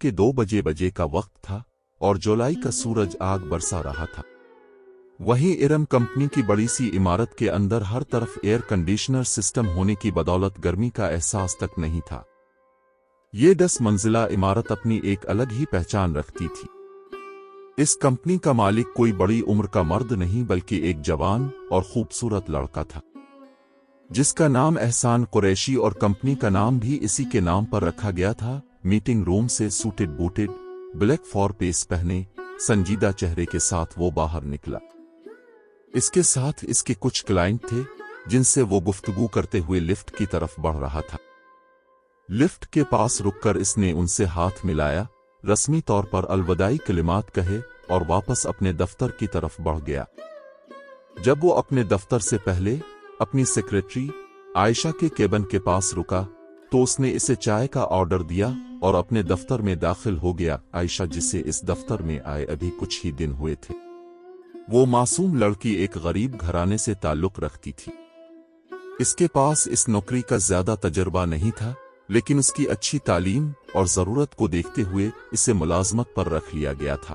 के 2 बजे का वक्त था और जुलाई का सूरज आग बरसा रहा था। वहीं इरम कंपनी की बड़ी सी इमारत के अंदर हर तरफ एयर कंडीशनर सिस्टम होने की बदौलत गर्मी का एहसास तक नहीं था। ये 10 मंजिला इमारत अपनी एक अलग ही पहचान रखती थी। इस कंपनी का मालिक कोई बड़ी उम्र का मर्द नहीं बल्कि एक जवान और खूबसूरत लड़का था, जिसका नाम एहसान कुरैशी और कंपनी का नाम भी इसी के नाम पर रखा गया था। मीटिंग रूम से suited booted, black four piece पहने, संजीदा चेहरे के साथ वो बाहर निकला। इसके साथ इसके कुछ क्लाइंट थे जिनसे वो गुफ्तगू करते हुए लिफ्ट की तरफ बढ़ रहा था। लिफ्ट के पास रुककर इसने उनसे हाथ मिलाया, रस्मी तौर पर अलविदाई कलिमात कहे और वापस अपने दफ्तर की तरफ बढ़ गया। जब वो अपने दफ्तर से पहले अपनी सेक्रेटरी आयशा के केबिन के पास रुका तो उसने इसे चाय का ऑर्डर दिया और अपने दफ्तर में दाखिल हो गया। आयशा, जिसे इस दफ्तर में आए अभी कुछ ही दिन हुए थे, वो मासूम लड़की एक गरीब घराने से ताल्लुक रखती थी। इसके पास इस नौकरी का ज्यादा तजर्बा नहीं था, लेकिन उसकी अच्छी तालीम और जरूरत को देखते हुए इसे मुलाजमत पर रख लिया गया था।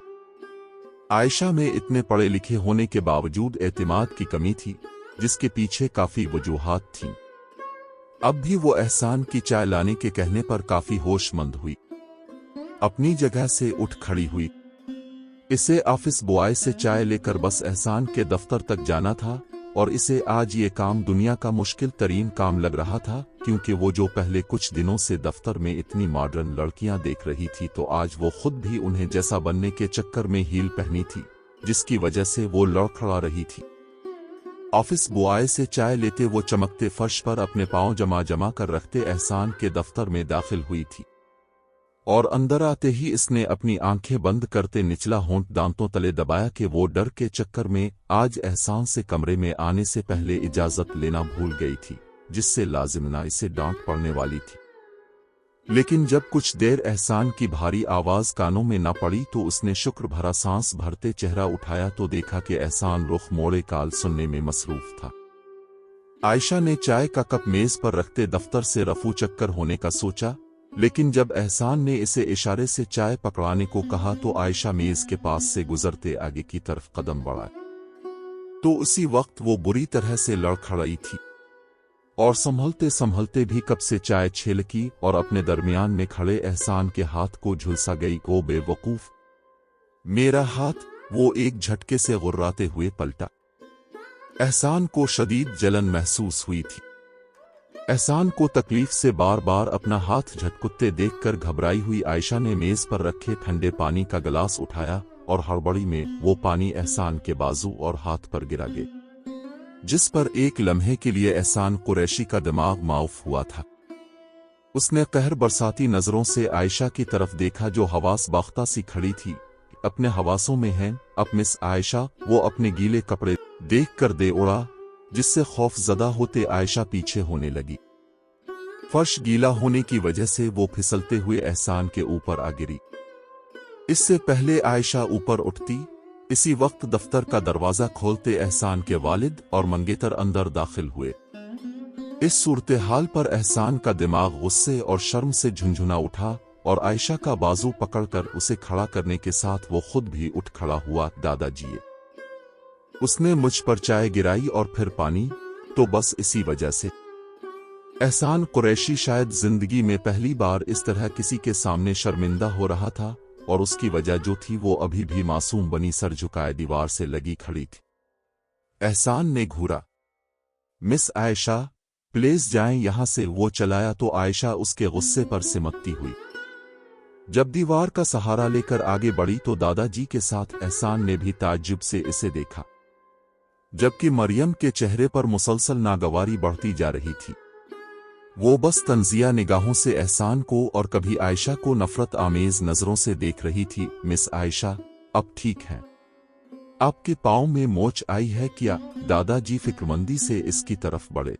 आयशा में इतने पढ़े लिखे होने के बावजूद एतमाद की कमी थी, जिसके पीछे काफी वजूहात थीं। अब भी वो एहसान की चाय लाने के कहने पर काफी होशमंद हुई, अपनी जगह से उठ खड़ी हुई। इसे ऑफिस बॉय से चाय लेकर बस एहसान के दफ्तर तक जाना था और इसे आज ये काम दुनिया का मुश्किल तरीन काम लग रहा था, क्योंकि वो जो पहले कुछ दिनों से दफ्तर में इतनी मॉडर्न लड़कियां देख रही थी तो आज वो खुद भी उन्हें जैसा बनने के चक्कर में हील पहनी थी, जिसकी वजह से वो लड़खड़ा रही थी। ऑफिस बॉय से चाय लेते वो चमकते फर्श पर अपने पांव जमा कर रखते एहसान के दफ्तर में दाखिल हुई थी और अंदर आते ही इसने अपनी आंखें बंद करते निचला होंठ दांतों तले दबाया कि वो डर के चक्कर में आज एहसान से कमरे में आने से पहले इजाजत लेना भूल गई थी, जिससे लाजिमना इसे डांट पड़ने वाली थी। लेकिन जब कुछ देर एहसान की भारी आवाज कानों में न पड़ी तो उसने शुक्र भरा सांस भरते चेहरा उठाया तो देखा कि एहसान रुख मोड़े काल सुनने में मसरूफ था। आयशा ने चाय का कप मेज पर रखते दफ्तर से रफू चक्कर होने का सोचा, लेकिन जब एहसान ने इसे इशारे से चाय पकड़ाने को कहा तो आयशा मेज के पास से गुजरते आगे की तरफ कदम बढ़ाए तो उसी वक्त वो बुरी तरह से लड़खड़ाई थी और संभलते संभलते भी कप से चाय छलकी और अपने दरमियान में खड़े एहसान के हाथ को झुलसा गई। ओ बेवकूफ, मेरा हाथ! वो एक झटके से गुर्राते हुए पलटा। एहसान को शदीद जलन महसूस हुई थी। एहसान को तकलीफ से बार बार अपना हाथ झटकुत्ते देखकर घबराई हुई आयशा ने मेज पर रखे ठंडे पानी का गिलास उठाया और हड़बड़ी में वो पानी एहसान के बाजू और हाथ पर गिरा गया, जिस पर एक लम्हे के लिए एहसान कुरैशी का दिमाग माऊफ हुआ था। उसने कहर बरसाती नजरों से आयशा की तरफ देखा जो हवास बाख्ता सी खड़ी थी। अपने हवासों में है अब मिस आयशा, वो अपने गीले कपड़े देखकर दे उड़ा, जिससे खौफजदा होते आयशा पीछे होने लगी। फर्श गीला होने की वजह से वो फिसलते हुए एहसान के ऊपर आ गिरी। इससे पहले आयशा ऊपर उठती, इसी वक्त दफ्तर का दरवाजा खोलते एहसान के वालिद और मंगेतर अंदर दाखिल हुए। इस सूरत-ए-हाल पर एहसान का दिमाग गुस्से और शर्म से झुंझुना उठा और आयशा का बाजू पकड़कर उसे खड़ा करने के साथ वो खुद भी उठ खड़ा हुआ। दादाजी, उसने मुझ पर चाय गिराई और फिर पानी, तो बस इसी वजह से। एहसान कुरैशी शायद जिंदगी में पहली बार इस तरह किसी के सामने शर्मिंदा हो रहा था और उसकी वजह जो थी वो अभी भी मासूम बनी सर झुकाए दीवार से लगी खड़ी थी। एहसान ने घूरा, मिस आयशा प्लीज जाएं यहां से, वो चलाया तो आयशा उसके गुस्से पर सिमटती हुई। जब दीवार का सहारा लेकर आगे बढ़ी तो दादाजी के साथ एहसान ने भी ताज्जुब से इसे देखा, जबकि मरियम के चेहरे पर मुसलसल नागवारी बढ़ती जा रही थी। वो बस तंजिया निगाहों से एहसान को और कभी आयशा को नफरत आमेज नजरों से देख रही थी। मिस आयशा, अब ठीक है? आपके पांव में मोच आई है क्या? दादाजी फिक्रमंदी से इसकी तरफ बढ़े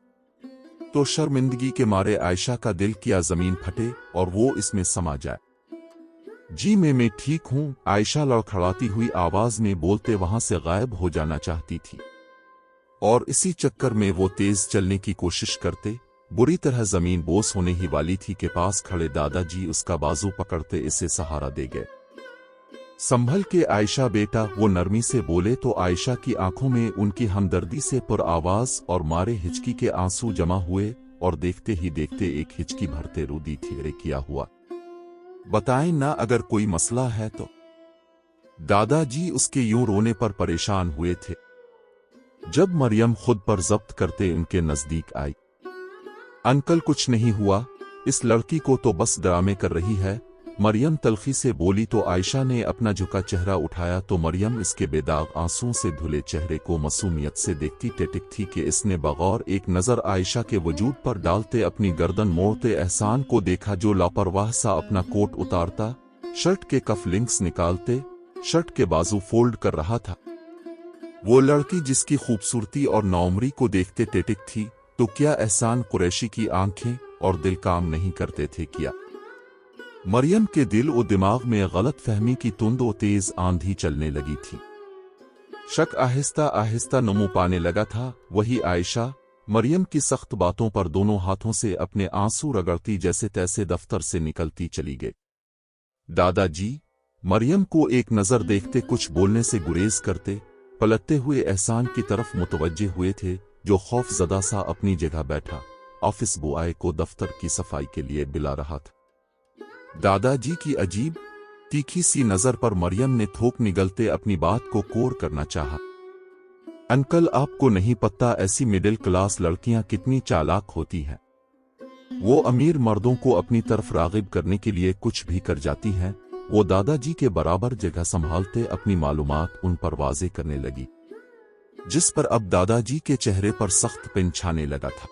तो शर्मिंदगी के मारे आयशा का दिल किया जमीन फटे और वो इसमें समा जाए। जी मैं ठीक हूं, आयशा लड़खड़ाती हुई आवाज में बोलते वहां से गायब हो जाना चाहती थी और इसी चक्कर में वो तेज चलने की कोशिश करते बुरी तरह जमीन बोस होने ही वाली थी कि पास खड़े दादाजी उसका बाजू पकड़ते इसे सहारा दे गए। संभल के आयशा बेटा, वो नरमी से बोले तो आयशा की आंखों में उनकी हमदर्दी से पुर आवाज और मारे हिचकी के आंसू जमा हुए और देखते ही देखते एक हिचकी भरते रो दी थी। अरे क्या हुआ, बताएं ना, अगर कोई मसला है तो। दादाजी उसके यूं रोने पर परेशान हुए थे। जब मरियम खुद पर जब्त करते उनके नजदीक आई, अंकल कुछ नहीं हुआ, इस लड़की को तो बस ड्रामे कर रही है, मरियम तल्खी से बोली। तो आयशा ने अपना झुका चेहरा उठाया तो मरियम इसके बेदाग आंसुओं से धुले चेहरे को मासूमियत से देखती टिक थी कि इसने बगौर एक नजर आयशा के वजूद पर डालते अपनी गर्दन मोड़ते एहसान को देखा, जो लापरवाह सा अपना कोट उतारता, शर्ट के कफ लिंक्स निकालते, शर्ट के बाजू फोल्ड कर रहा था। वो लड़की जिसकी खूबसूरती और नौमरी को देखते टिक थी, तो क्या एहसान कुरैशी की आंखें और दिल काम नहीं करते थे क्या? मरियम के दिल और दिमाग में गलत फहमी की तुंद और तेज आंधी चलने लगी थी। शक आहिस्ता आहिस्ता नमू पाने लगा था। वही आयशा मरियम की सख्त बातों पर दोनों हाथों से अपने आंसू रगड़ती जैसे तैसे दफ्तर से निकलती चली गई। दादाजी मरियम को एक नजर देखते कुछ बोलने से गुरेज करते, पलटते हुए एहसान की तरफ मुतवज्जे हुए थे, जो खौफजदा सा अपनी जगह बैठा ऑफिस बॉय को दफ्तर की सफाई के लिए बुला रहा था। दादाजी की अजीब तीखी सी नजर पर मरियम ने थोक निगलते अपनी बात को कोर करना चाहा। अंकल आपको नहीं पता ऐसी मिडिल क्लास लड़कियां कितनी चालाक होती हैं। वो अमीर मर्दों को अपनी तरफ रागिब करने के लिए कुछ भी कर जाती हैं। वो दादाजी के बराबर जगह संभालते अपनी मालूमात उन पर वाजे करने लगी, जिस पर अब दादाजी के चेहरे पर सख्त पिन छाने लगा था।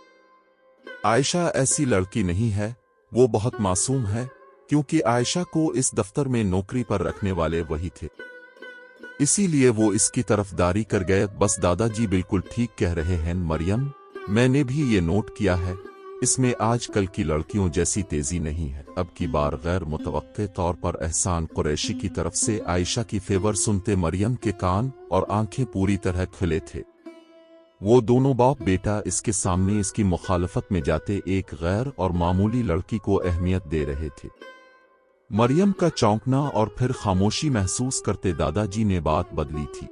आयशा ऐसी लड़की नहीं है, वो बहुत मासूम है, क्योंकि आयशा को इस दफ्तर में नौकरी पर रखने वाले वही थे, इसीलिए वो इसकी तरफदारी कर गए। बस दादाजी बिल्कुल ठीक कह रहे हैं मरियम, मैंने भी ये नोट किया है, इसमें आजकल की लड़कियों जैसी तेजी नहीं है। अब की बार गैर मुतवक्के तौर पर एहसान कुरैशी की तरफ से आयशा की फेवर सुनते मरियम के कान और आंखें पूरी तरह खुले थे। वो दोनों बाप बेटा इसके सामने इसकी मुखालफत में जाते एक गैर और मामूली लड़की को अहमियत दे रहे थे। मरियम का चौंकना और फिर खामोशी महसूस करते दादाजी ने बात बदली थी।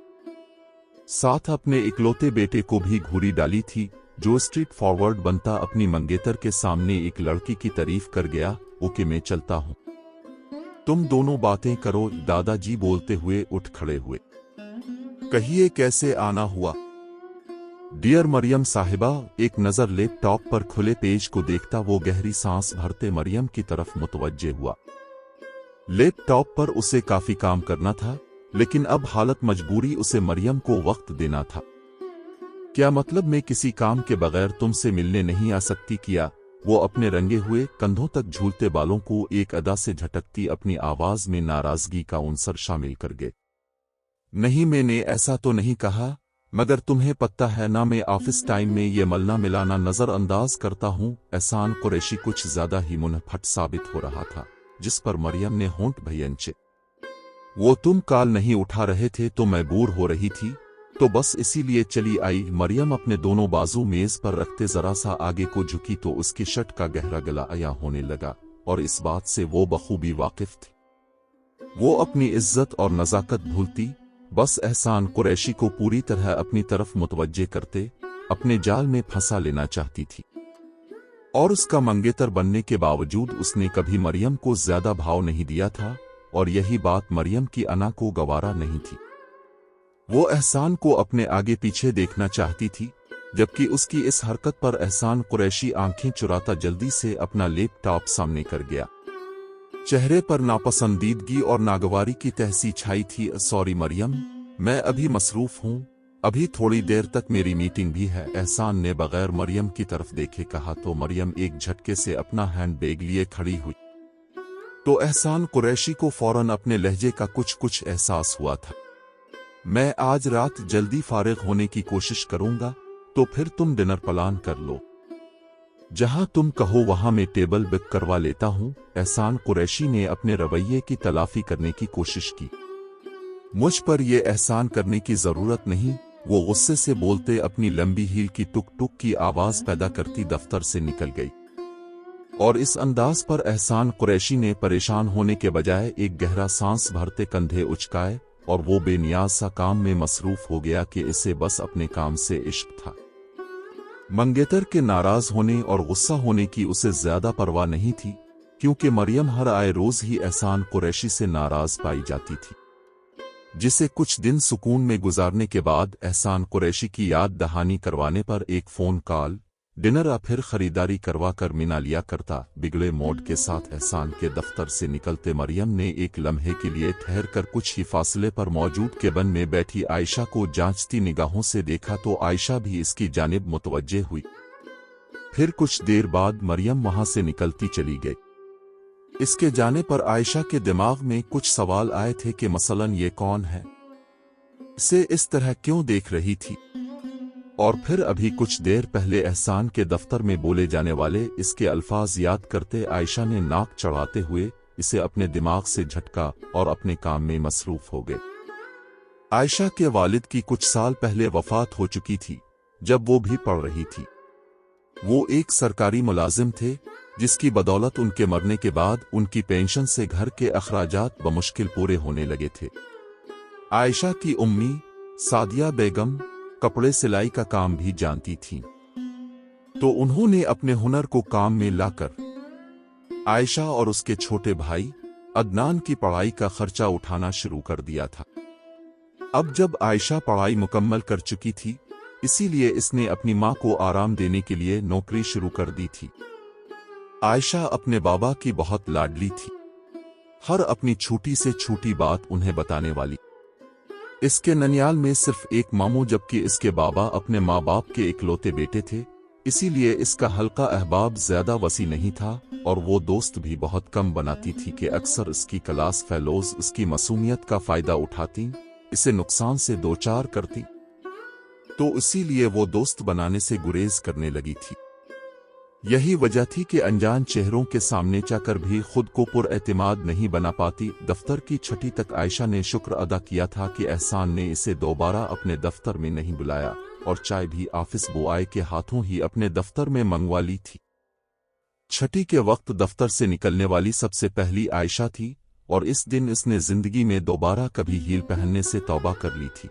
साथ अपने इकलौते बेटे को भी घूरी डाली थी, जो स्ट्रीट फॉरवर्ड बनता अपनी मंगेतर के सामने एक लड़की की तारीफ कर गया। ओके मैं चलता हूं, तुम दोनों बातें करो। दादाजी बोलते हुए उठ खड़े हुए। कहिए कैसे आना हुआ? डियर मरियम साहिबा, एक नजर लैपटॉप पर खुले पेज को देखता वो गहरी सांस भरते मरियम की तरफ मुतवज्जे हुआ। लैपटॉप पर उसे काफी काम करना था, लेकिन अब हालत मजबूरी उसे मरियम को वक्त देना था। क्या मतलब मैं किसी काम के बगैर तुमसे मिलने नहीं आ सकती? किया वो अपने रंगे हुए कंधों तक झूलते बालों को एक अदा से झटकती अपनी आवाज में नाराजगी का उनसर शामिल कर गए। नहीं, मैंने ऐसा तो नहीं कहा, मगर तुम्हें पता है ना, मैं ऑफिस टाइम में ये मलना मिलाना नजरअंदाज करता हूं। एहसान कुरैशी कुछ ज्यादा ही मुनफट साबित हो रहा था, जिस पर मरियम ने होंठ भयंचे। वो तुम कॉल नहीं उठा रहे थे तो मैं बोर हो रही थी, तो बस इसीलिए चली आई। मरियम अपने दोनों बाजू मेज पर रखते जरा सा आगे को झुकी तो उसकी शर्ट का गहरा गला अया होने लगा, और इस बात से वो बखूबी वाकिफ थी। वो अपनी इज्जत और नजाकत भूलती, बस एहसान कुरैशी को पूरी तरह अपनी तरफ मुतवज्जे करते अपने जाल में फंसा लेना चाहती थी। और उसका मंगेतर बनने के बावजूद उसने कभी मरियम को ज्यादा भाव नहीं दिया था, और यही बात मरियम की अना को गवारा नहीं थी। वो एहसान को अपने आगे पीछे देखना चाहती थी, जबकि उसकी इस हरकत पर एहसान कुरैशी आंखें चुराता जल्दी से अपना लैपटॉप सामने कर गया। चेहरे पर नापसंदीदगी और नागवारी की तहसी छाई थी। सॉरी मरियम, मैं अभी मसरूफ हूं, अभी थोड़ी देर तक मेरी मीटिंग भी है। एहसान ने बगैर मरियम की तरफ देखे कहा तो मरियम एक झटके से अपना हैंड बैग लिए खड़ी हुई। तो एहसान कुरैशी को फौरन अपने लहजे का कुछ एहसास हुआ था। मैं आज रात जल्दी फारिग होने की कोशिश करूंगा, तो फिर तुम डिनर प्लान कर लो। जहां तुम कहो वहां मैं टेबल बुक करवा लेता हूं। एहसान कुरैशी ने अपने रवैये की तलाफी करने की कोशिश की। मुझ पर यह एहसान करने की जरूरत नहीं, वो गुस्से से बोलते अपनी लंबी हील की टुक टुक की आवाज पैदा करती दफ्तर से निकल गई। और इस अंदाज पर एहसान कुरैशी ने परेशान होने के बजाय एक गहरा सांस भरते कंधे उचकाए और वो बेनियाज सा काम में मसरूफ हो गया कि इसे बस अपने काम से इश्क था। मंगेतर के नाराज होने और गुस्सा होने की उसे ज्यादा परवाह नहीं थी, क्योंकि मरियम हर आए रोज ही एहसान कुरैशी से नाराज पाई जाती थी, जिसे कुछ दिन सुकून में गुजारने के बाद एहसान कुरैशी की याद दहानी करवाने पर एक फोन कॉल, डिनर या फिर खरीदारी करवा कर मिना लिया करता। बिगड़े मूड के साथ एहसान के दफ्तर से निकलते मरियम ने एक लम्हे के लिए ठहर कर कुछ ही फासले पर मौजूद केबिन में बैठी आयशा को जांचती निगाहों से देखा तो आयशा भी इसकी जानिब मुतवज्जे हुई। फिर कुछ देर बाद मरियम वहां से निकलती चली गई। इसके जाने पर आयशा के दिमाग में कुछ सवाल आए थे कि मसलन ये कौन है, इसे इस तरह क्यों देख रही थी, और फिर अभी कुछ देर पहले एहसान के दफ्तर में बोले जाने वाले इसके अल्फाज याद करते आयशा ने नाक चढ़ाते हुए इसे अपने दिमाग से झटका और अपने काम में मसरूफ हो गए। आयशा के वालिद की कुछ साल पहले वफात हो चुकी थी जब वो भी पढ़ रही थी। वो एक सरकारी मुलाजिम थे, जिसकी बदौलत उनके मरने के बाद उनकी पेंशन से घर के अखराजात बमुश्किल पूरे होने लगे थे। आयशा की उम्मी सादिया बेगम कपड़े सिलाई का काम भी जानती थीं, तो उन्होंने अपने हुनर को काम में लाकर आयशा और उसके छोटे भाई अदनान की पढ़ाई का खर्चा उठाना शुरू कर दिया था। अब जब आयशा पढ़ाई मुकम्मल कर चुकी थी, इसीलिए इसने अपनी मां को आराम देने के लिए नौकरी शुरू कर दी थी। आयशा अपने बाबा की बहुत लाडली थी, हर अपनी छोटी से छोटी बात उन्हें बताने वाली। इसके ननियाल में सिर्फ एक मामू, जबकि इसके बाबा अपने माँ बाप के इकलौते बेटे थे, इसीलिए इसका हल्का अहबाब ज्यादा वसी नहीं था और वो दोस्त भी बहुत कम बनाती थी कि अक्सर इसकी क्लास फेलोज इसकी मासूमियत का फायदा उठाती, इसे नुकसान से दो चार करती, तो इसीलिए वो दोस्त बनाने से गुरेज करने लगी थी। यही वजह थी कि अनजान चेहरों के सामने जाकर भी खुद को पुरएतिमाद नहीं बना पाती। दफ्तर की छठी तक आयशा ने शुक्र अदा किया था कि एहसान ने इसे दोबारा अपने दफ्तर में नहीं बुलाया और चाय भी ऑफिस बॉय के हाथों ही अपने दफ्तर में मंगवा ली थी। छठी के वक्त दफ्तर से निकलने वाली सबसे पहली आयशा थी और इस दिन इसने जिंदगी में दोबारा कभी हील पहनने से तौबा कर ली थी।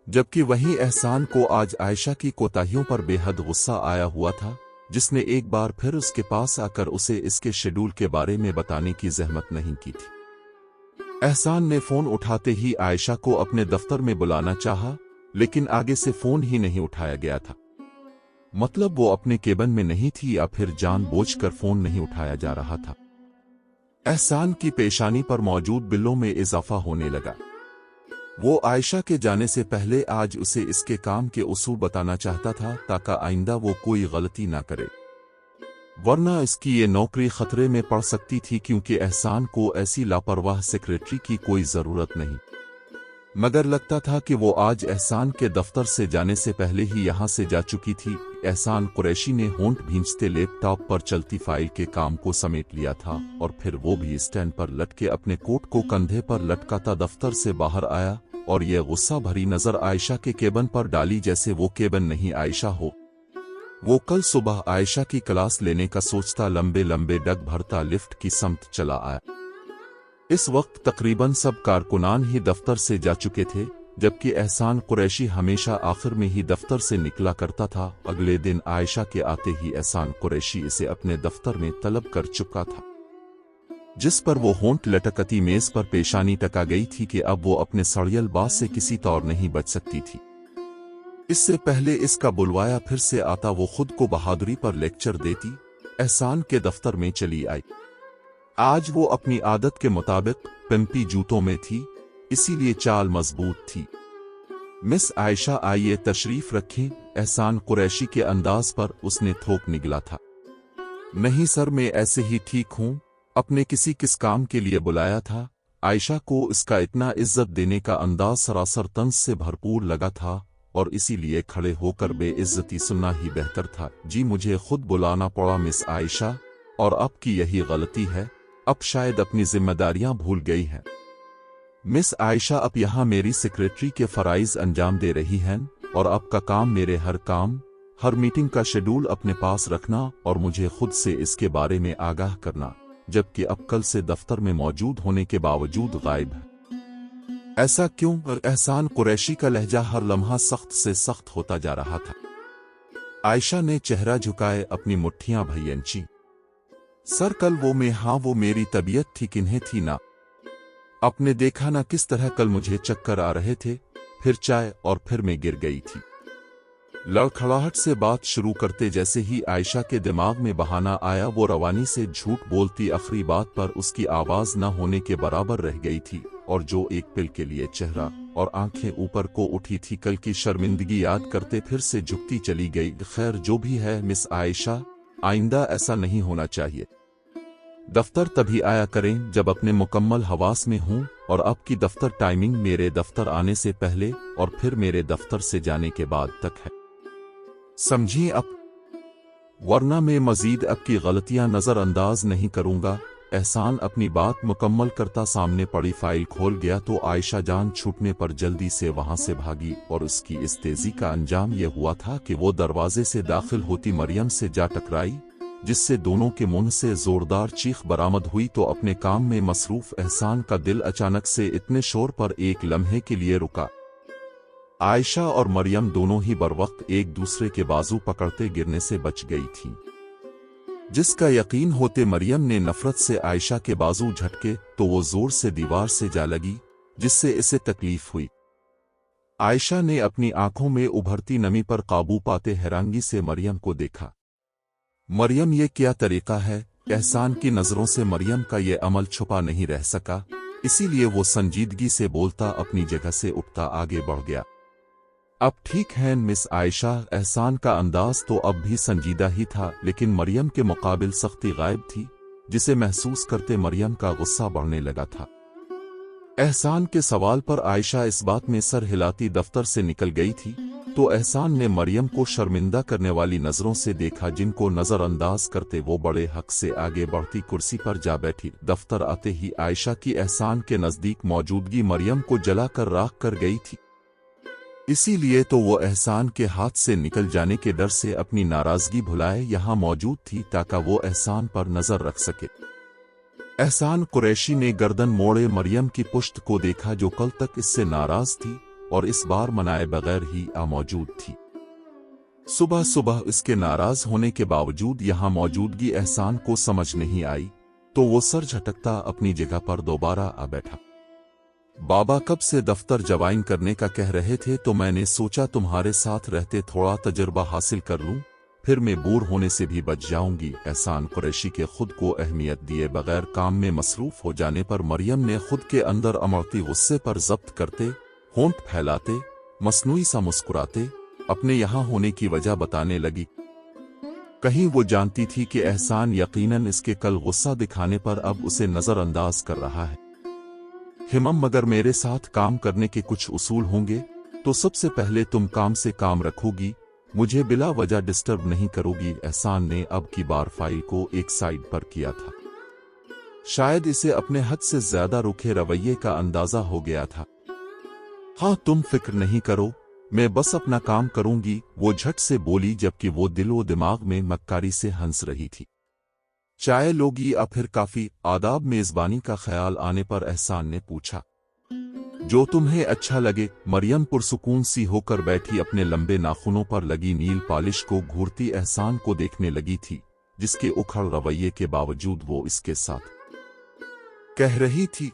जबकि वहीं एहसान को आज आयशा की कोताहियों पर बेहद गुस्सा आया हुआ था, जिसने एक बार फिर उसके पास आकर उसे इसके शेड्यूल के बारे में बताने की जहमत नहीं की थी। एहसान ने फोन उठाते ही आयशा को अपने दफ्तर में बुलाना चाहा, लेकिन आगे से फोन ही नहीं उठाया गया था। मतलब वो अपने केबिन में नहीं थी या फिर जानबूझकर फोन नहीं उठाया जा रहा था। एहसान की पेशानी पर मौजूद बिलों में इजाफा होने लगा। वो आयशा के जाने से पहले आज उसे इसके काम के उसूल बताना चाहता था, ताकि आइंदा वो कोई गलती ना करे, वरना इसकी ये नौकरी खतरे में पड़ सकती थी, क्योंकि एहसान को ऐसी लापरवाह सेक्रेटरी की कोई जरूरत नहीं। मगर लगता था कि वो आज एहसान के दफ्तर से जाने से पहले ही यहां से जा चुकी थी। एहसान कुरैशी ने होंठ भींचते लैपटॉप पर चलती फाइल के काम को समेट लिया था और फिर वो भी स्टैंड पर लटके अपने कोट को कंधे पर लटकाता दफ्तर से बाहर आया और ये गुस्सा भरी नजर आयशा के केबिन पर डाली, जैसे वो केबिन नहीं आयशा हो। वो कल सुबह आयशा की क्लास लेने का सोचता लंबे लंबे डग भरता लिफ्ट की समत चला आया। इस वक्त तकरीबन सब कारकुनान ही दफ्तर से जा चुके थे, जबकि एहसान कुरैशी हमेशा आखिर में ही दफ्तर से निकला करता था। अगले दिन आयशा के आते ही एहसान कुरैशी इसे अपने दफ्तर में तलब कर चुका था, जिस पर वो होंठ लटकती मेज पर पेशानी टका गई थी कि अब वो अपने सड़ियल बास से किसी तौर नहीं बच सकती थी। इससे पहले इसका बुलवाया फिर से आता, वो खुद को बहादुरी पर लेक्चर देती एहसान के दफ्तर में चली आई। आज वो अपनी आदत के मुताबिक पिंपी जूतों में थी, इसीलिए चाल मजबूत थी। मिस आयशा आइए तशरीफ रखें। एहसान कुरैशी के अंदाज पर उसने थोक निगला था। नहीं सर, मैं ऐसे ही ठीक हूं, अपने किस काम के लिए बुलाया था। आयशा को इसका इतना इज्जत देने का अंदाज सरासर तंज से भरपूर लगा था और इसीलिए खड़े होकर बेइज्जती सुनना ही बेहतर था। जी मुझे खुद बुलाना पड़ा मिस आयशा, और अब की यही गलती है, अब शायद अपनी जिम्मेदारियां भूल गई हैं। मिस आयशा अब यहाँ मेरी सेक्रेटरी के फराइज अंजाम दे रही हैं और आपका काम मेरे हर काम, हर मीटिंग का शेड्यूल अपने पास रखना और मुझे खुद से इसके बारे में आगाह करना, जबकि अब कल से दफ्तर में मौजूद होने के बावजूद गायब है। ऐसा क्यों? एहसान कुरैशी का लहजा हर लम्हा सख्त से सख्त होता जा रहा था। आयशा ने चेहरा झुकाए अपनी मुट्ठियां भैयंची। सर कल वो मेरी तबीयत ठीक इन्हें थी ना। आपने देखा ना किस तरह कल मुझे चक्कर आ रहे थे, फिर चाय और फिर मैं गिर गई थी। लड़खड़ाहट से बात शुरू करते जैसे ही आयशा के दिमाग में बहाना आया, वो रवानी से झूठ बोलती आखिरी बात पर उसकी आवाज न होने के बराबर रह गई थी और जो एक पल के लिए चेहरा और आंखें ऊपर को उठी थी, कल की शर्मिंदगी याद करते फिर से झुकती चली गई। खैर जो भी है मिस आयशा, आइंदा ऐसा नहीं होना चाहिए। दफ्तर तभी आया करें जब अपने मुकम्मल हवास में हूं और आपकी दफ्तर टाइमिंग मेरे दफ्तर आने से पहले और फिर मेरे दफ्तर से जाने के बाद तक है, समझिए आप, वरना मैं मजीद आपकी गलतियां नजरअंदाज नहीं करूंगा। एहसान अपनी बात मुकम्मल करता सामने पड़ी फाइल खोल गया तो आयशा जान छूटने पर जल्दी से वहां से भागी और उसकी इस तेजी का अंजाम यह हुआ था कि वो दरवाजे से दाखिल होती मरियम से जा टकराई, जिससे दोनों के मुंह से जोरदार चीख बरामद हुई। तो अपने काम में मसरूफ एहसान का दिल अचानक से इतने शोर पर एक लम्हे के लिए रुका। आयशा और मरियम दोनों ही बरवक्त एक दूसरे के बाजू पकड़ते गिरने से बच गई थीं, जिसका यकीन होते मरियम ने नफरत से आयशा के बाजू झटके तो वो जोर से दीवार से जा लगी, जिससे इसे तकलीफ हुई। आयशा ने अपनी आंखों में उभरती नमी पर काबू पाते हैरानगी से मरियम को देखा। मरियम ये क्या तरीका है? एहसान की नजरों से मरियम का ये अमल छुपा नहीं रह सका, इसीलिए वो संजीदगी से बोलता अपनी जगह से उठता आगे बढ़ गया। अब ठीक है मिस आयशा। एहसान का अंदाज तो अब भी संजीदा ही था, लेकिन मरियम के मुकाबिल सख्ती गायब थी, जिसे महसूस करते मरियम का गुस्सा बढ़ने लगा था। एहसान के सवाल पर आयशा इस बात में सर हिलाती दफ्तर से निकल गई थी, तो एहसान ने मरियम को शर्मिंदा करने वाली नजरों से देखा, जिनको नजरअंदाज करते वो बड़े हक से आगे बढ़ती कुर्सी पर जा बैठी। दफ्तर आते ही आयशा की एहसान के नजदीक मौजूदगी मरियम को जलाकर राख कर गई थी, इसीलिए तो वो एहसान के हाथ से निकल जाने के डर से अपनी नाराजगी भुलाए यहाँ मौजूद थी, ताकि वो एहसान पर नजर रख सके। एहसान कुरैशी ने गर्दन मोड़े मरियम की पुश्त को देखा, जो कल तक इससे नाराज थी और इस बार मनाए बगैर ही मौजूद थी। सुबह सुबह इसके नाराज होने के बावजूद यहाँ मौजूदगी एहसान को समझ नहीं आई, तो वो सर झटकता अपनी जगह पर दोबारा आ बैठा। बाबा कब से दफ्तर ज्वाइन करने का कह रहे थे, तो मैंने सोचा तुम्हारे साथ रहते थोड़ा तजुर्बा हासिल कर लूं, फिर मैं बोर होने से भी बच जाऊंगी। एहसान कुरैशी के खुद को अहमियत दिए बगैर काम में मसरूफ हो जाने पर मरियम ने खुद के अंदर अमड़ती गुस्से पर जब्त करते, होंठ फैलाते, मसनूई सा मुस्कुराते अपने यहाँ होने की वजह बताने लगी। कहीं वो जानती थी कि एहसान यकीनन इसके कल गुस्सा दिखाने पर अब उसे नजरअंदाज कर रहा है। हिमम, मगर मेरे साथ काम करने के कुछ उसूल होंगे, तो सबसे पहले तुम काम से काम रखोगी, मुझे बिला वजह डिस्टर्ब नहीं करोगी। एहसान ने अब की बार फाइल को एक साइड पर किया था, शायद इसे अपने हद से ज्यादा रूखे रवैये का अंदाजा हो गया था। हाँ तुम फिक्र नहीं करो, मैं बस अपना काम करूंगी, वो झट से बोली, जबकि वो दिलो दिमाग में मक्कारी से हंस रही थी। चाय लोगी या फिर काफी? आदाब मेजबानी का ख्याल आने पर एहसान ने पूछा। जो तुम्हें अच्छा लगे। मरियम पुरसुकून सी होकर बैठी अपने लंबे नाखूनों पर लगी नील पॉलिश को घूरती एहसान को देखने लगी थी, जिसके उखड़ रवैये के बावजूद वो इसके साथ कह रही थी,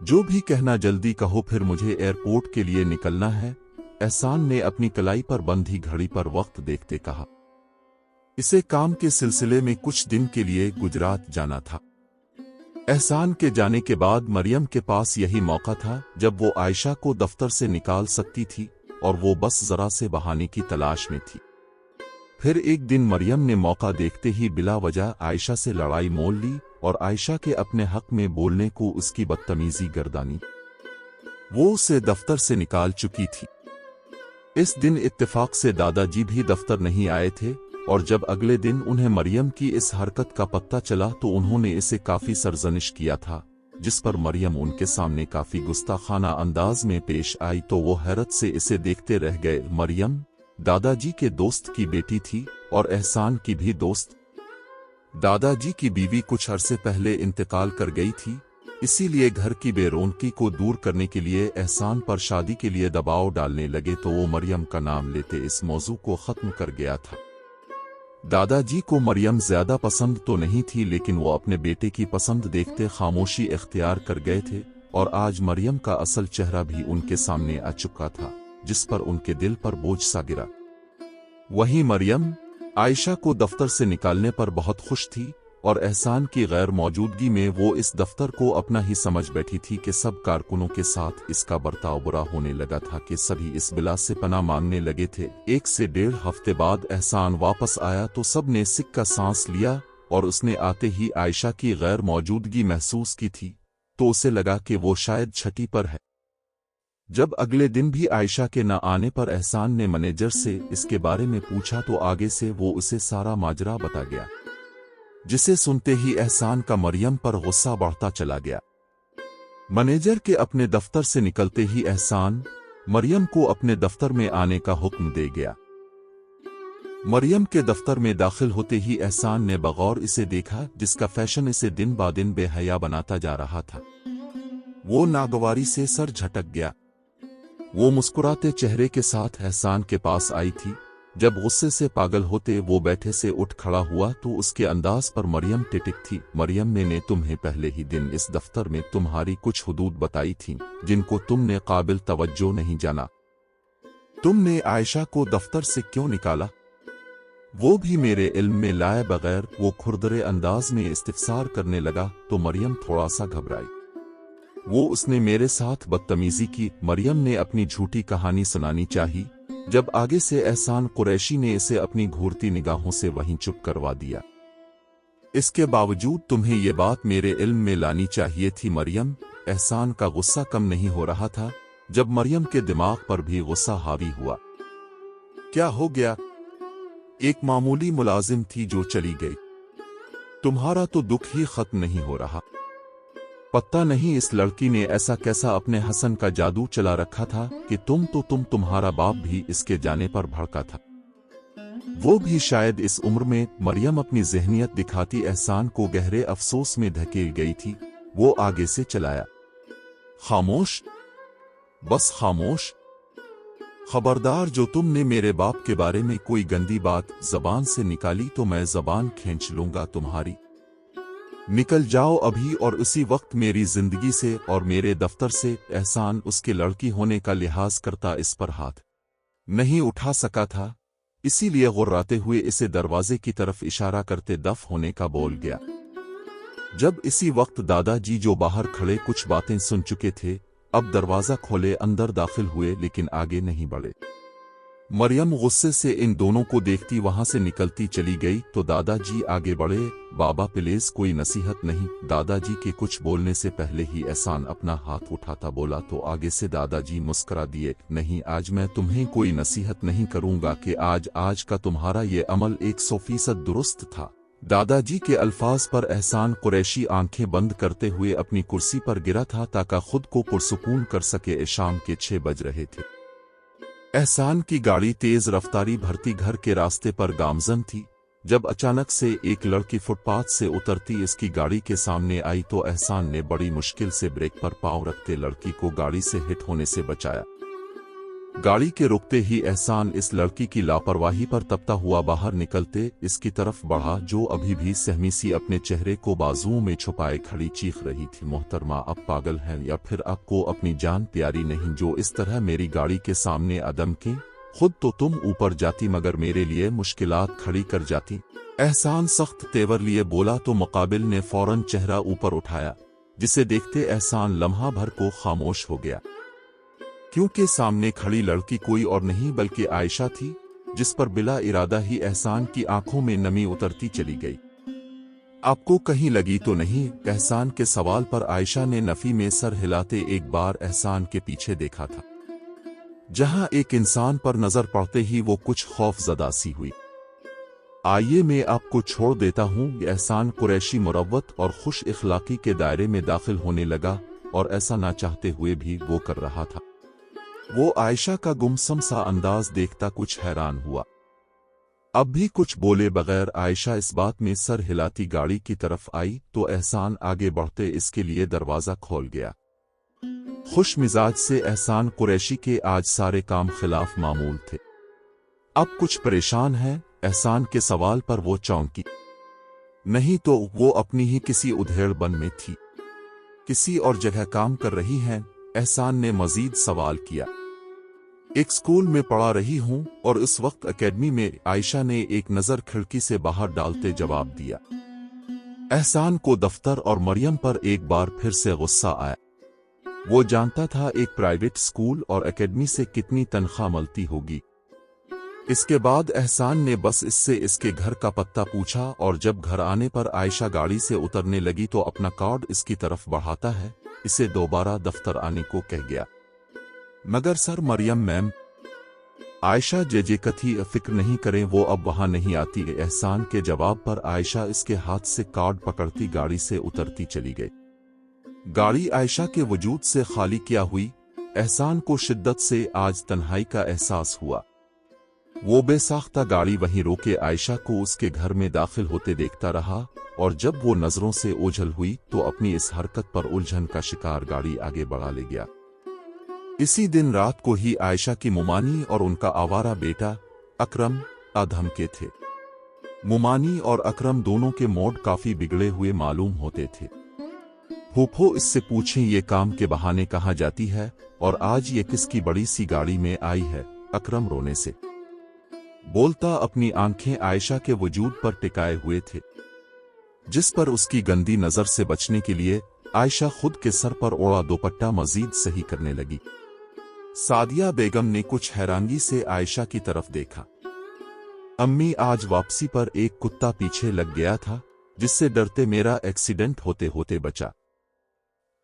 जो भी कहना जल्दी कहो, फिर मुझे एयरपोर्ट के लिए निकलना है। एहसान ने अपनी कलाई पर बंधी घड़ी पर वक्त देखते कहा। इसे काम के सिलसिले में कुछ दिन के लिए गुजरात जाना था। एहसान के जाने के बाद मरियम के पास यही मौका था जब वो आयशा को दफ्तर से निकाल सकती थी, और वो बस जरा से बहाने की तलाश में थी। फिर एक दिन मरियम ने मौका देखते ही बिला वजह आयशा से लड़ाई मोल ली और आयशा के अपने हक में बोलने को उसकी बदतमीजी गर्दानी। वो उसे दफ्तर से निकाल चुकी थी। इस दिन इत्तेफाक से दादाजी भी दफ्तर नहीं आए थे, और जब अगले दिन उन्हें मरियम की इस हरकत का पता चला तो उन्होंने इसे काफी सरजनिश किया था, जिस पर मरियम उनके सामने काफी गुस्ताखाना अंदाज में पेश आई तो वो हैरत से इसे देखते रह गए। मरियम दादाजी के दोस्त की बेटी थी और एहसान की भी दोस्त। दादाजी की बीवी कुछ अरसे पहले इंतकाल कर गई थी, इसीलिए घर की बेरौनकी को दूर करने के लिए एहसान पर शादी के लिए दबाव डालने लगे तो वो मरियम का नाम लेते इस मौजू को खत्म कर गया था। दादाजी को मरियम ज्यादा पसंद तो नहीं थी, लेकिन वो अपने बेटे की पसंद देखते खामोशी इख्तियार कर गए थे और आज मरियम का असल चेहरा भी उनके सामने आ चुका था, जिस पर उनके दिल पर बोझ सा गिरा। वहीं मरियम आयशा को दफ्तर से निकालने पर बहुत खुश थी और एहसान की गैर मौजूदगी में वो इस दफ्तर को अपना ही समझ बैठी थी कि सब कारकुनों के साथ इसका बर्ताव बुरा होने लगा था कि सभी इस बिला से पनाह मांगने लगे थे। 1 से 1.5 हफ्ते बाद एहसान वापस आया तो सब ने सिक्का सांस लिया और उसने आते ही आयशा की गैर मौजूदगी महसूस की थी तो उसे लगा कि वो शायद छठी पर है। जब अगले दिन भी आयशा के न आने पर एहसान ने मैनेजर से इसके बारे में पूछा तो आगे से वो उसे सारा माजरा बता गया, जिसे सुनते ही एहसान का मरियम पर गुस्सा बढ़ता चला गया। मैनेजर के अपने दफ्तर से निकलते ही एहसान मरियम को अपने दफ्तर में आने का हुक्म दे गया। मरियम के दफ्तर में दाखिल होते ही एहसान ने बगौर इसे देखा, जिसका फैशन इसे दिन ब दिन बेहया बनाता जा रहा था। वो नागवारी से सर झटक गया। वो मुस्कुराते चेहरे के साथ एहसान के पास आई थी। जब गुस्से से पागल होते वो बैठे से उठ खड़ा हुआ तो उसके अंदाज पर मरियम टिटिक थी। मरियम ने तुम्हें पहले ही दिन इस दफ्तर में तुम्हारी कुछ हुदूद बताई थी जिनको तुमने काबिल तवज्जो नहीं जाना। तुमने आयशा को दफ्तर से क्यों निकाला, वो भी मेरे इल्म में लाए बगैर? वो खुरदरे अंदाज में इस्तिफसार करने लगा तो मरियम थोड़ा सा घबराई। वो उसने मेरे साथ बदतमीजी की। मरियम ने अपनी झूठी कहानी सुनानी चाहिए। जब आगे से एहसान कुरैशी ने इसे अपनी घूरती निगाहों से वहीं चुप करवा दिया। इसके बावजूद तुम्हें ये बात मेरे इल्म में लानी चाहिए थी मरियम। एहसान का गुस्सा कम नहीं हो रहा था जब मरियम के दिमाग पर भी गुस्सा हावी हुआ। क्या हो गया? एक मामूली मुलाजिम थी जो चली गई, तुम्हारा तो दुख ही खत्म नहीं हो रहा। पता नहीं इस लड़की ने ऐसा कैसा अपने हसन का जादू चला रखा था कि तुम्हारा बाप भी इसके जाने पर भड़का था। वो भी शायद इस उम्र में। मरियम अपनी ज़हनियत दिखाती एहसान को गहरे अफसोस में धकेल गई थी। वो आगे से चलाया, खामोश, बस खामोश। खबरदार, जो तुमने मेरे बाप के बारे में कोई गंदी बात जबान से निकाली तो मैं जबान खींच लूंगा तुम्हारी। निकल जाओ अभी और उसी वक्त मेरी जिंदगी से और मेरे दफ्तर से। एहसान उसके लड़की होने का लिहाज करता इस पर हाथ नहीं उठा सका था, इसीलिए गुर्राते हुए इसे दरवाजे की तरफ इशारा करते दफ होने का बोल गया। जब इसी वक्त दादाजी जो बाहर खड़े कुछ बातें सुन चुके थे अब दरवाजा खोले अंदर दाखिल हुए, लेकिन आगे नहीं बढ़े। मरियम गुस्से से इन दोनों को देखती वहां से निकलती चली गई तो दादाजी आगे बढ़े। बाबा प्लीज कोई नसीहत नहीं। दादाजी के कुछ बोलने से पहले ही एहसान अपना हाथ उठाता बोला तो आगे से दादाजी मुस्करा दिए। नहीं, आज मैं तुम्हें कोई नसीहत नहीं करूंगा कि आज का तुम्हारा ये अमल 100% दुरुस्त था। दादाजी के अल्फाज पर एहसान कुरैशी आंखें बंद करते हुए अपनी कुर्सी पर गिरा था ताकि खुद को पुरसुकून कर सके। शाम के 6 बज रहे थे। एहसान की गाड़ी तेज रफ्तारी भरती घर के रास्ते पर गामजन थी जब अचानक से एक लड़की फुटपाथ से उतरती इसकी गाड़ी के सामने आई तो एहसान ने बड़ी मुश्किल से ब्रेक पर पांव रखते लड़की को गाड़ी से हिट होने से बचाया। गाड़ी के रुकते ही एहसान इस लड़की की लापरवाही पर तपता हुआ बाहर निकलते इसकी तरफ बढ़ा जो अभी भी सहमी सी अपने चेहरे को बाजुओं में छुपाए खड़ी चीख रही थी, मोहतरमा आप पागल हैं या फिर आपको अपनी जान प्यारी नहीं जो इस तरह मेरी गाड़ी के सामने अदम के? खुद तो तुम ऊपर जाती मगर मेरे लिए मुश्किलात खड़ी कर जाती। एहसान सख्त तेवर लिए बोला तो मुकाबिल ने फौरन चेहरा ऊपर उठाया, जिसे देखते एहसान लम्हा भर को खामोश हो गया क्योंकि सामने खड़ी लड़की कोई और नहीं बल्कि आयशा थी, जिस पर बिला इरादा ही एहसान की आंखों में नमी उतरती चली गई। आपको कहीं लगी तो नहीं? एहसान के सवाल पर आयशा ने नफी में सर हिलाते एक बार एहसान के पीछे देखा था, जहां एक इंसान पर नजर पड़ते ही वो कुछ खौफजदा सी हुई। आइए मैं आपको छोड़ देता हूँ। एहसान कुरैशी मुरव्वत और खुश इखलाकी के दायरे में दाखिल होने लगा और ऐसा ना चाहते हुए भी वो कर रहा था। वो आयशा का गुमसम सा अंदाज देखता कुछ हैरान हुआ। अब भी कुछ बोले बगैर आयशा इस बात में सर हिलाती गाड़ी की तरफ आई तो एहसान आगे बढ़ते इसके लिए दरवाजा खोल गया। खुश मिजाज से एहसान कुरैशी के आज सारे काम खिलाफ मामूल थे। अब कुछ परेशान है। एहसान के सवाल पर वो चौंकी, नहीं तो वो अपनी ही किसी उधेड़बन में थी, किसी और जगह काम कर रही हैं। एहसान ने मजीद सवाल किया। एक स्कूल में पढ़ा रही हूं और इस वक्त एकेडमी में, आयशा ने एक नजर खिड़की से बाहर डालते जवाब दिया। एहसान को दफ्तर और मरियम पर एक बार फिर से गुस्सा आया। वो जानता था एक प्राइवेट स्कूल और एकेडमी से कितनी तनख्वाह मिलती होगी। इसके बाद एहसान ने बस इससे इसके घर का पता पूछा और जब घर आने पर आयशा गाड़ी से उतरने लगी तो अपना कार्ड इसकी तरफ बढ़ाता है इसे दोबारा दफ्तर आने को कह गया। मगर सर मरियम मैम, आयशा जे कथी फिक्र नहीं करें, वो अब वहां नहीं आती। एहसान के जवाब पर आयशा इसके हाथ से कार्ड पकड़ती गाड़ी से उतरती चली गई। गाड़ी आयशा के वजूद से खाली क्या हुई। एहसान को शिद्दत से आज तन्हाई का एहसास हुआ। वो बेसाख्ता गाड़ी वहीं रोके आयशा को उसके घर में दाखिल होते देखता रहा और जब वो नजरों से ओझल हुई तो अपनी इस हरकत पर उलझन का शिकार गाड़ी आगे बढ़ा ले गया। इसी दिन रात को ही आयशा की मुमानी और उनका आवारा बेटा अकरम अधम के थे। मुमानी और अकरम दोनों के मूड काफी बिगड़े हुए मालूम होते थे। फूफो इससे पूछें ये काम के बहाने कहाँ जाती है और आज ये किसकी बड़ी सी गाड़ी में आई है। अकरम रोने से बोलता अपनी आंखें आयशा के वजूद पर टिकाए हुए थे, जिस पर उसकी गंदी नजर से बचने के लिए आयशा खुद के सर पर ओढ़ा दुपट्टा मजीद सही करने लगी। सादिया बेगम ने कुछ हैरानगी से आयशा की तरफ देखा। अम्मी, आज वापसी पर एक कुत्ता पीछे लग गया था जिससे डरते मेरा एक्सीडेंट होते होते बचा।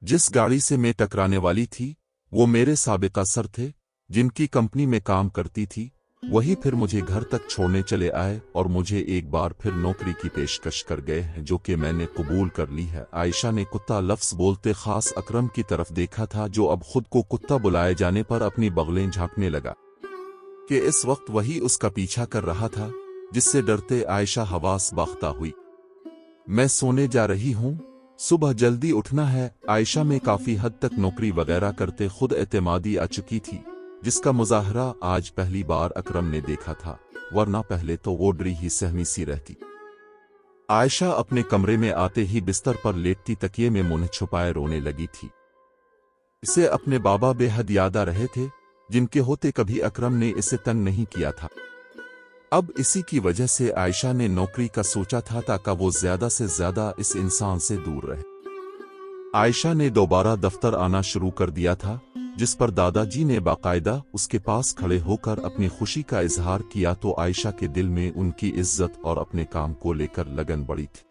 जिस गाड़ी से मैं टकराने वाली थी वो मेरे साबिका सर थे जिनकी कंपनी में काम करती थी। वही फिर मुझे घर तक छोड़ने चले आए और मुझे एक बार फिर नौकरी की पेशकश कर गए हैं जो कि मैंने कबूल कर ली है। आयशा ने कुत्ता लफ्ज बोलते खास अकरम की तरफ देखा था जो अब खुद को कुत्ता बुलाए जाने पर अपनी बगलें झांकने लगा कि इस वक्त वही उसका पीछा कर रहा था जिससे डरते आयशा हवास बाख्ता हुई। मैं सोने जा रही हूं, सुबह जल्दी उठना है। आयशा में काफी हद तक नौकरी वगैरह करते खुद एतमादी आ चुकी थी जिसका मुजाहरा आज पहली बार अकरम ने देखा था, वरना पहले तो वो डरी ही सहमी सी रहती। आयशा अपने कमरे में आते ही बिस्तर पर लेटती तकिए में मुंह छुपाए रोने लगी थी। इसे अपने बाबा बेहद याद आ रहे थे जिनके होते कभी अकरम ने इसे तंग नहीं किया था। अब इसी की वजह से आयशा ने नौकरी का सोचा था ताकि वो ज्यादा से ज्यादा इस इंसान से दूर रहे। आयशा ने दोबारा दफ्तर आना शुरू कर दिया था जिस पर दादाजी ने बाकायदा उसके पास खड़े होकर अपनी खुशी का इजहार किया तो आयशा के दिल में उनकी इज्जत और अपने काम को लेकर लगन बढ़ी थी।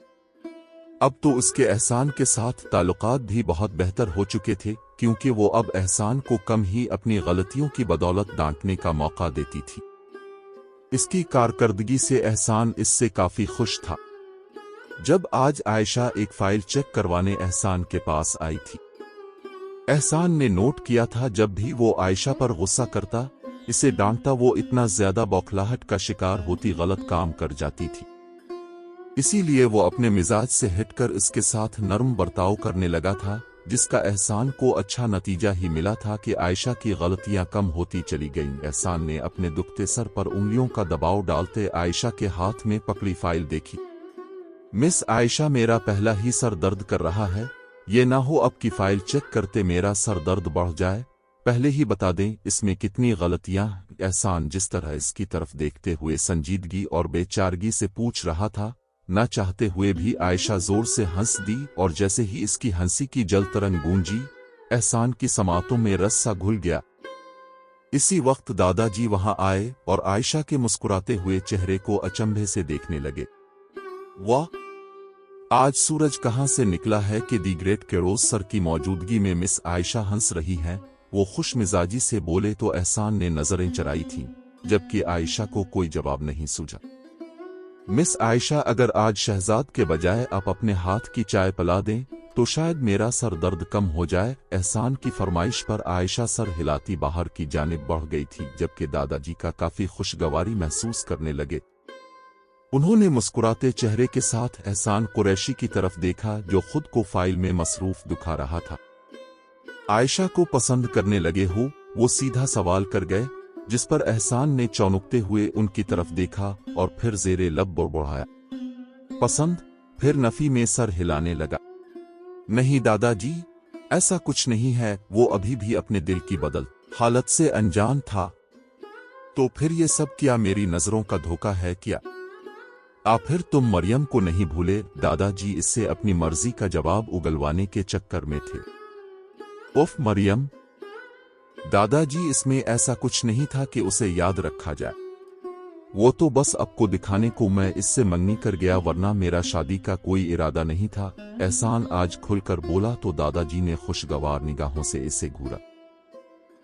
अब तो उसके एहसान के साथ ताल्लुकात भी बहुत बेहतर हो चुके थे क्योंकि वो अब एहसान को कम ही अपनी गलतियों की बदौलत डांटने का मौका देती थी। इसकी कारकर्दगी से एहसान इससे काफी खुश था। जब आज आयशा एक फाइल चेक करवाने एहसान के पास आई थी, एहसान ने नोट किया था जब भी वो आयशा पर गुस्सा करता, इसे डांटता, वो इतना ज्यादा बौखलाहट का शिकार होती, गलत काम कर जाती थी। इसीलिए वो अपने मिजाज से हटकर इसके साथ नरम बर्ताव करने लगा था जिसका एहसान को अच्छा नतीजा ही मिला था कि आयशा की गलतियां कम होती चली गईं। एहसान ने अपने दुखते सर पर उंगलियों का दबाव डालते आयशा के हाथ में पकड़ी फाइल देखी। मिस आयशा, मेरा पहला ही सर दर्द कर रहा है, ये ना हो अब की फाइल चेक करते मेरा सर दर्द बढ़ जाए, पहले ही बता दें इसमें कितनी गलतियां। एहसान जिस तरह इसकी तरफ देखते हुए संजीदगी और बेचारगी से पूछ रहा था, न चाहते हुए भी आयशा जोर से हंस दी और जैसे ही इसकी हंसी की जल तरंग गूंजी, एहसान की समातों में रस सा घुल गया। इसी वक्त दादाजी वहां आए और आयशा के मुस्कुराते हुए चेहरे को अचंभे से देखने लगे। वाह, आज सूरज कहां से निकला है कि दी ग्रेट केरोज सर की मौजूदगी में मिस आयशा हंस रही हैं। वो खुश मिजाजी से बोले तो एहसान ने नजरें चराई थीं, जबकि आयशा को कोई जवाब नहीं सूझा। मिस आयशा, अगर आज शहजाद के बजाय आप अपने हाथ की चाय पिला दें तो शायद मेरा सर दर्द कम हो जाए। एहसान की फरमाइश पर आयशा सर हिलाती बाहर की जानिब बढ़ गई थी, जबकि दादाजी का काफी खुशगवारी महसूस करने लगे। उन्होंने मुस्कुराते चेहरे के साथ एहसान कुरैशी की तरफ देखा, जो खुद को फाइल में मसरूफ दिखा रहा था। आयशा को पसंद करने लगे हो? वो सीधा सवाल कर गए, जिस पर एहसान ने चौंकते हुए उनकी तरफ देखा और फिर जेरे लब बुड़बुड़ाया, पसंद? फिर नफी में सर हिलाने लगा। नहीं दादाजी, ऐसा कुछ नहीं है। वो अभी भी अपने दिल की बदल हालत से अनजान था। तो फिर ये सब क्या मेरी नजरों का धोखा है क्या? फिर तुम मरियम को नहीं भूले? दादाजी इससे अपनी मर्जी का जवाब उगलवाने के चक्कर में थे। उफ मरियम! दादाजी, इसमें ऐसा कुछ नहीं था कि उसे याद रखा जाए। वो तो बस आपको दिखाने को मैं इससे मंगनी कर गया, वरना मेरा शादी का कोई इरादा नहीं था। एहसान आज खुलकर बोला तो दादाजी ने खुशगवार निगाहों से इसे घूरा।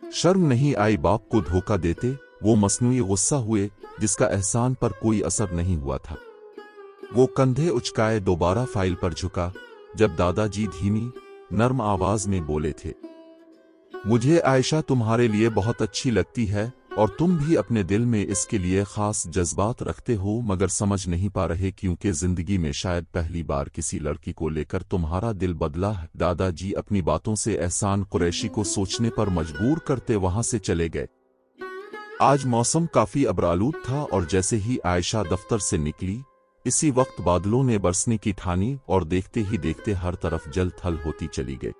शर्म नहीं आई बाप को धोखा देते? वो मसनूई गुस्सा हुए, जिसका एहसान पर कोई असर नहीं हुआ था। वो कंधे उचकाए दोबारा फाइल पर झुका, जब दादाजी धीमी नर्म आवाज में बोले थे, मुझे आयशा तुम्हारे लिए बहुत अच्छी लगती है और तुम भी अपने दिल में इसके लिए खास जज्बात रखते हो, मगर समझ नहीं पा रहे क्योंकि जिंदगी में शायद पहली बार किसी लड़की को लेकर तुम्हारा दिल बदला है। दादाजी अपनी बातों से एहसान कुरैशी को सोचने पर मजबूर करते वहां से चले गए। आज मौसम काफी अबरालूद था और जैसे ही आयशा दफ्तर से निकली, इसी वक्त बादलों ने बरसने की ठानी और देखते ही देखते हर तरफ जल थल होती चली गई।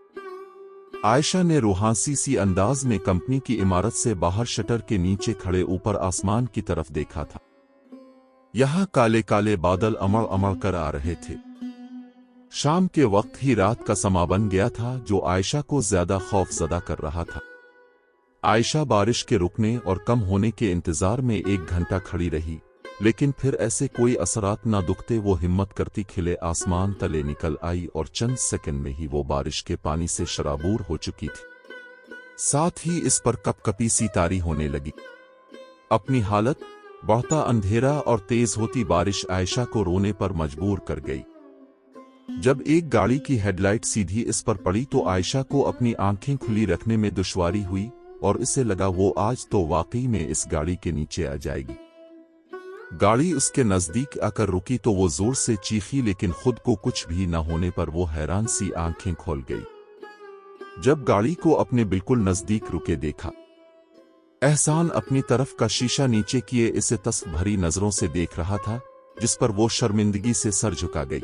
आयशा ने रूहानी सी अंदाज में कंपनी की इमारत से बाहर शटर के नीचे खड़े ऊपर आसमान की तरफ देखा था। यहां काले काले बादल अमड़ अमड़ कर आ रहे थे। शाम के वक्त ही रात का समा बन गया था, जो आयशा को ज्यादा खौफजदा कर रहा था। आयशा बारिश के रुकने और कम होने के इंतजार में 1 घंटा खड़ी रही, लेकिन फिर ऐसे कोई असरात न दुखते। वो हिम्मत करती खिले आसमान तले निकल आई और चंद सेकंड में ही वो बारिश के पानी से शराबूर हो चुकी थी। साथ ही इस पर कपकपी सी तारी होने लगी। अपनी हालत, बढ़ता अंधेरा और तेज होती बारिश आयशा को रोने पर मजबूर कर गई। जब एक गाड़ी की हेडलाइट सीधी इस पर पड़ी तो आयशा को अपनी आंखें खुली रखने में दुश्वारी हुई और इसे लगा वो आज तो वाकई में इस गाड़ी के नीचे आ जाएगी। गाड़ी उसके नजदीक आकर रुकी तो वो जोर से चीखी, लेकिन खुद को कुछ भी न होने पर वो हैरान सी आंखें खोल गई। जब गाड़ी को अपने बिल्कुल नजदीक रुके देखा, एहसान अपनी तरफ का शीशा नीचे किए इसे तस्क भरी नजरों से देख रहा था, जिस पर वो शर्मिंदगी से सर झुका गई।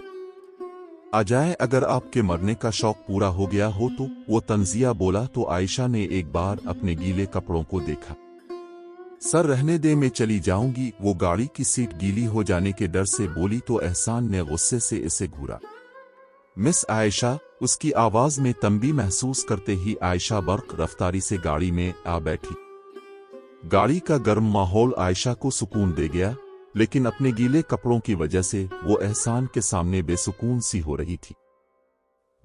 आ जाए, अगर आपके मरने का शौक पूरा हो गया हो तो, वो तंजिया बोला तो आयशा ने एक बार अपने गीले कपड़ों को देखा। सर रहने दे, मैं चली जाऊंगी। वो गाड़ी की सीट गीली हो जाने के डर से बोली तो एहसान ने गुस्से से इसे घूरा। मिस आयशा, उसकी आवाज में तंबी महसूस करते ही आयशा बर्क रफ्तारी से गाड़ी में आ बैठी। गाड़ी का गर्म माहौल आयशा को सुकून दे गया, लेकिन अपने गीले कपड़ों की वजह से वो एहसान के सामने बेसुकून सी हो रही थी,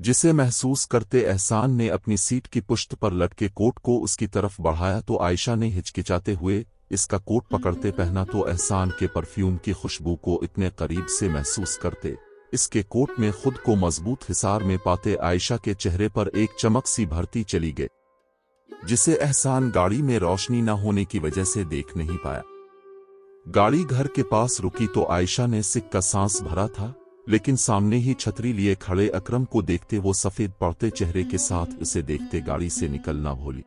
जिसे महसूस करते एहसान ने अपनी सीट की पुश्त पर लटके कोट को उसकी तरफ बढ़ाया तो आयशा ने हिचकिचाते हुए इसका कोट पकड़ते पहना तो एहसान के परफ्यूम की खुशबू को इतने करीब से महसूस करते इसके कोट में खुद को मजबूत हिसार में पाते आयशा के चेहरे पर एक चमक सी भरती चली गई, जिसे एहसान गाड़ी में रोशनी न होने की वजह से देख नहीं पाया। गाड़ी घर के पास रुकी तो आयशा ने सिक्का सांस भरा था, लेकिन सामने ही छतरी लिए खड़े अकरम को देखते वो सफेद पड़ते चेहरे के साथ उसे देखते गाड़ी से निकलना भूली।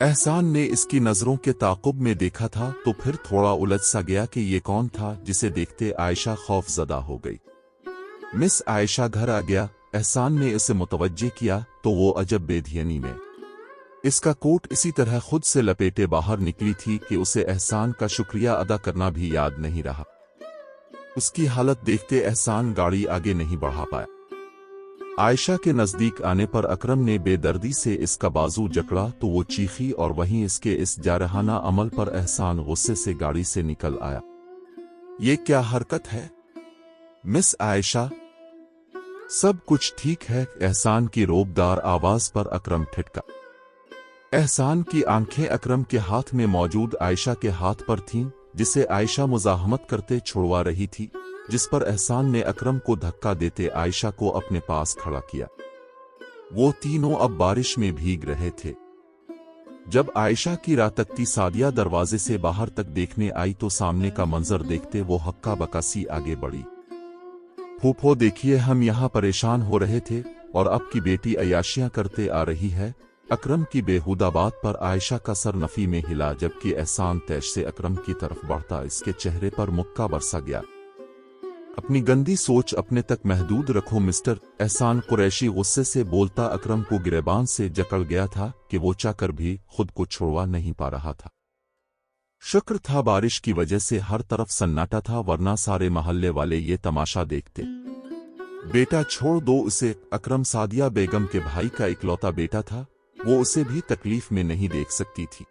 एहसान ने इसकी नजरों के ताक़ुब में देखा था तो फिर थोड़ा उलझ सा गया कि ये कौन था, जिसे देखते आयशा खौफजदा हो गई। मिस आयशा घर आ गया, एहसान ने इसे मुतवज्जे किया तो वो अजब बेधियनी में इसका कोट इसी तरह खुद से लपेटे बाहर निकली थी कि उसे एहसान का शुक्रिया अदा करना भी याद नहीं रहा। उसकी हालत देखते एहसान गाड़ी आगे नहीं बढ़ा पाया। आयशा के नजदीक आने पर अकरम ने बेदर्दी से इसका बाजू जकड़ा तो वो चीखी और वहीं इसके इस जारहाना अमल पर एहसान गुस्से से गाड़ी से निकल आया। ये क्या हरकत है मिस आयशा? सब कुछ ठीक है, एहसान की रोबदार आवाज पर अकरम ठिठका। एहसान की आंखें अकरम के हाथ में मौजूद आयशा के हाथ पर थीं, जिसे आयशा मुजाहमत करते छुड़वा रही थी, जिस पर एहसान ने अकरम को धक्का देते आयशा को अपने पास खड़ा किया। वो तीनों अब बारिश में भीग रहे थे। जब आयशा की रातकती सादिया दरवाजे से बाहर तक देखने आई तो सामने का मंजर देखते वो हक्का बकासी आगे बढ़ी। फूफो देखिए, हम यहाँ परेशान हो रहे थे और अब की बेटी अयाशियां करते आ रही है। अकरम की बेहुदा बात पर आयशा का सर नफी में हिला, जबकि एहसान तैश से अकरम की तरफ बढ़ता इसके चेहरे पर मुक्का बरसा गया। अपनी गंदी सोच अपने तक महदूद रखो मिस्टर, एहसान कुरैशी गुस्से से बोलता अकरम को गिरेबान से जकड़ गया था कि वो चाहकर भी खुद को छुड़वा नहीं पा रहा था। शुक्र था बारिश की वजह से हर तरफ सन्नाटा था, वरना सारे मोहल्ले वाले ये तमाशा देखते। बेटा छोड़ दो उसे, अकरम सादिया बेगम के भाई का इकलौता बेटा था, वो उसे भी तकलीफ में नहीं देख सकती थी।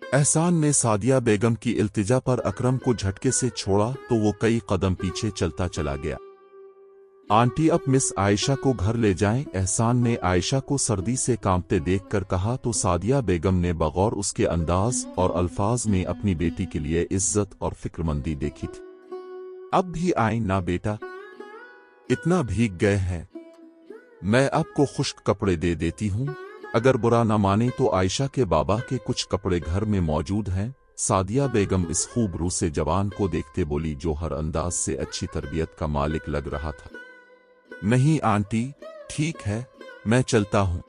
एहसान ने सादिया बेगम की इल्तिजा पर अकरम को झटके से छोड़ा तो वो कई कदम पीछे चलता चला गया। आंटी अब मिस आयशा को घर ले जाएं, एहसान ने आयशा को सर्दी से कांपते देखकर कहा तो सादिया बेगम ने बगौर उसके अंदाज और अल्फाज में अपनी बेटी के लिए इज्जत और फिक्रमंदी देखी थी। अब भी आए ना बेटा, इतना भीग गए हैं, मैं आपको खुश्क कपड़े दे देती हूँ। अगर बुरा न माने तो आयशा के बाबा के कुछ कपड़े घर में मौजूद हैं। सादिया बेगम इस खूब रू से जवान को देखते बोली, जो हर अंदाज से अच्छी तरबियत का मालिक लग रहा था। नहीं आंटी, ठीक है, मैं चलता हूँ,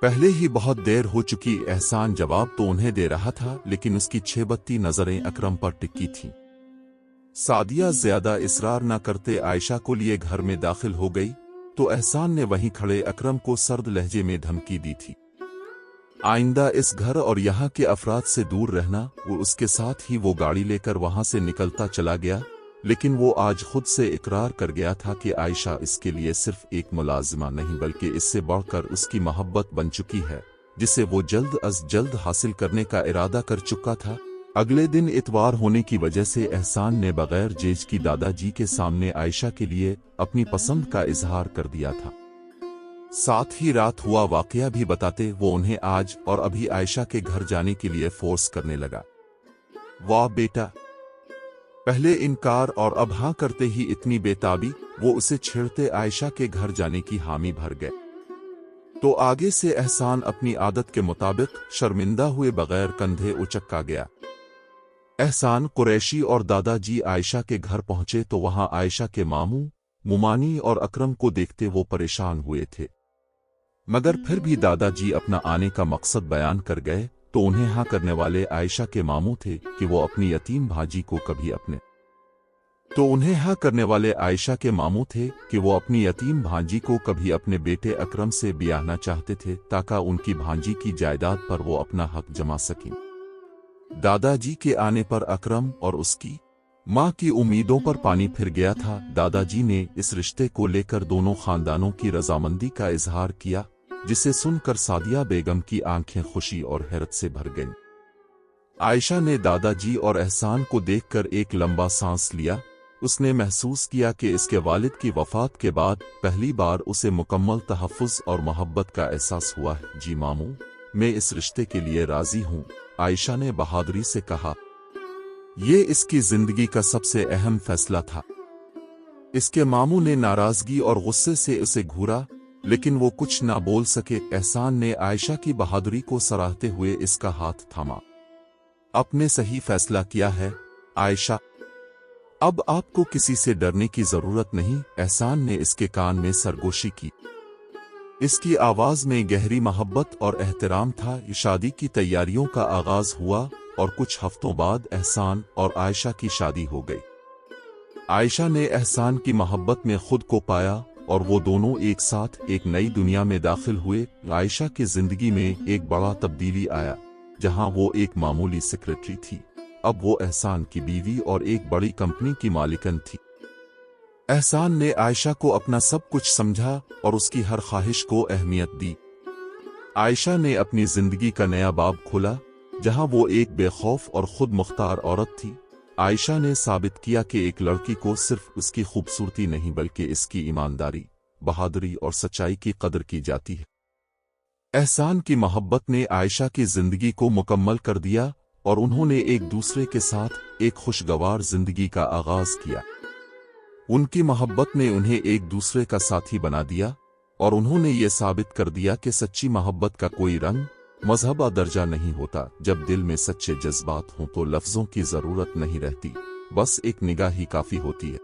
पहले ही बहुत देर हो चुकी। एहसान जवाब तो उन्हें दे रहा था, लेकिन उसकी छेबत्ती नजरें अकरम पर टिकी थीं। सादिया ज्यादा इसरार न करते आयशा को लिए घर में दाखिल हो गई तो एहसान ने वहीं खड़े अकरम को सर्द लहजे में धमकी दी थी, आइंदा इस घर और यहाँ के अफराद से दूर रहना। वो उसके साथ ही वो गाड़ी लेकर वहां से निकलता चला गया, लेकिन वो आज खुद से इकरार कर गया था कि आयशा इसके लिए सिर्फ एक मुलाजिमा नहीं बल्कि इससे बढ़कर उसकी मोहब्बत बन चुकी है, जिसे वो जल्द अज जल्द हासिल करने का इरादा कर चुका था। अगले दिन इतवार होने की वजह से एहसान ने बगैर जेज की दादाजी के सामने आयशा के लिए अपनी पसंद का इजहार कर दिया था। साथ ही रात हुआ वाकया भी बताते वो उन्हें आज और अभी आयशा के घर जाने के लिए फोर्स करने लगा। वाह बेटा, पहले इनकार और अब हाँ करते ही इतनी बेताबी। वो उसे छेड़ते आयशा के घर जाने की हामी भर गए तो आगे से एहसान अपनी आदत के मुताबिक शर्मिंदा हुए बगैर कंधे उचक्का गया। एहसान कुरैशी और दादाजी आयशा के घर पहुंचे तो वहां आयशा के मामू मुमानी और अकरम को देखते वो परेशान हुए थे, मगर फिर भी दादाजी अपना आने का मकसद बयान कर गए तो उन्हें हाँ करने वाले आयशा के मामू थे कि वो अपनी यतीम भांजी को कभी अपने बेटे अकरम से ब्याहना चाहते थे ताकि उनकी भांजी की जायदाद पर वो अपना हक जमा सकें। दादाजी के आने पर अकरम और उसकी मां की उम्मीदों पर पानी फिर गया था। दादाजी ने इस रिश्ते को लेकर दोनों खानदानों की रजामंदी का इजहार किया, जिसे सुनकर सादिया बेगम की आंखें खुशी और हैरत से भर गईं। आयशा ने दादाजी और एहसान को देखकर एक लंबा सांस लिया। उसने महसूस किया कि इसके वालिद की वफात के बाद पहली बार उसे मुकम्मल तहफ़्फ़ुज़ और मोहब्बत का एहसास हुआ है। जी मामू, मैं इस रिश्ते के लिए राजी हूँ, आयशा ने बहादुरी से कहा। ये इसकी जिंदगी का सबसे अहम फैसला था। इसके मामू ने नाराजगी और गुस्से से उसे घूरा, लेकिन वो कुछ ना बोल सके। एहसान ने आयशा की बहादुरी को सराहते हुए इसका हाथ थामा। आपने सही फैसला किया है आयशा, अब आपको किसी से डरने की जरूरत नहीं। एहसान ने इसके कान में सरगोशी की। इसकी आवाज में गहरी मोहब्बत और एहतराम था। शादी की तैयारियों का आगाज हुआ और कुछ हफ्तों बाद एहसान और आयशा की शादी हो गई। आयशा ने एहसान की मोहब्बत में खुद को पाया और वो दोनों एक साथ एक नई दुनिया में दाखिल हुए। आयशा की जिंदगी में एक बड़ा तब्दीली आया। जहां वो एक मामूली सेक्रेटरी थी, अब वो एहसान की बीवी और एक बड़ी कंपनी की मालिकन थी। एहसान ने आयशा को अपना सब कुछ समझा और उसकी हर ख्वाहिश को अहमियत दी। आयशा ने अपनी जिंदगी का नया बाब खोला, जहां वो एक बेखौफ और खुद मुख्तार औरत थी। आयशा ने साबित किया कि एक लड़की को सिर्फ उसकी खूबसूरती नहीं बल्कि इसकी ईमानदारी, बहादुरी और सच्चाई की कदर की जाती है। एहसान की मोहब्बत ने आयशा की जिंदगी को मुकम्मल कर दिया اور انہوں نے ایک دوسرے کے ساتھ ایک خوشگوار زندگی کا آغاز کیا۔ ان کی محبت نے انہیں ایک دوسرے کا ساتھی بنا دیا، اور انہوں نے یہ ثابت کر دیا کہ سچی محبت کا کوئی رنگ، مذہب یا درجہ نہیں ہوتا۔ جب دل میں سچے جذبات ہوں تو لفظوں کی ضرورت نہیں رہتی، بس ایک نگاہ ہی کافی ہوتی ہے۔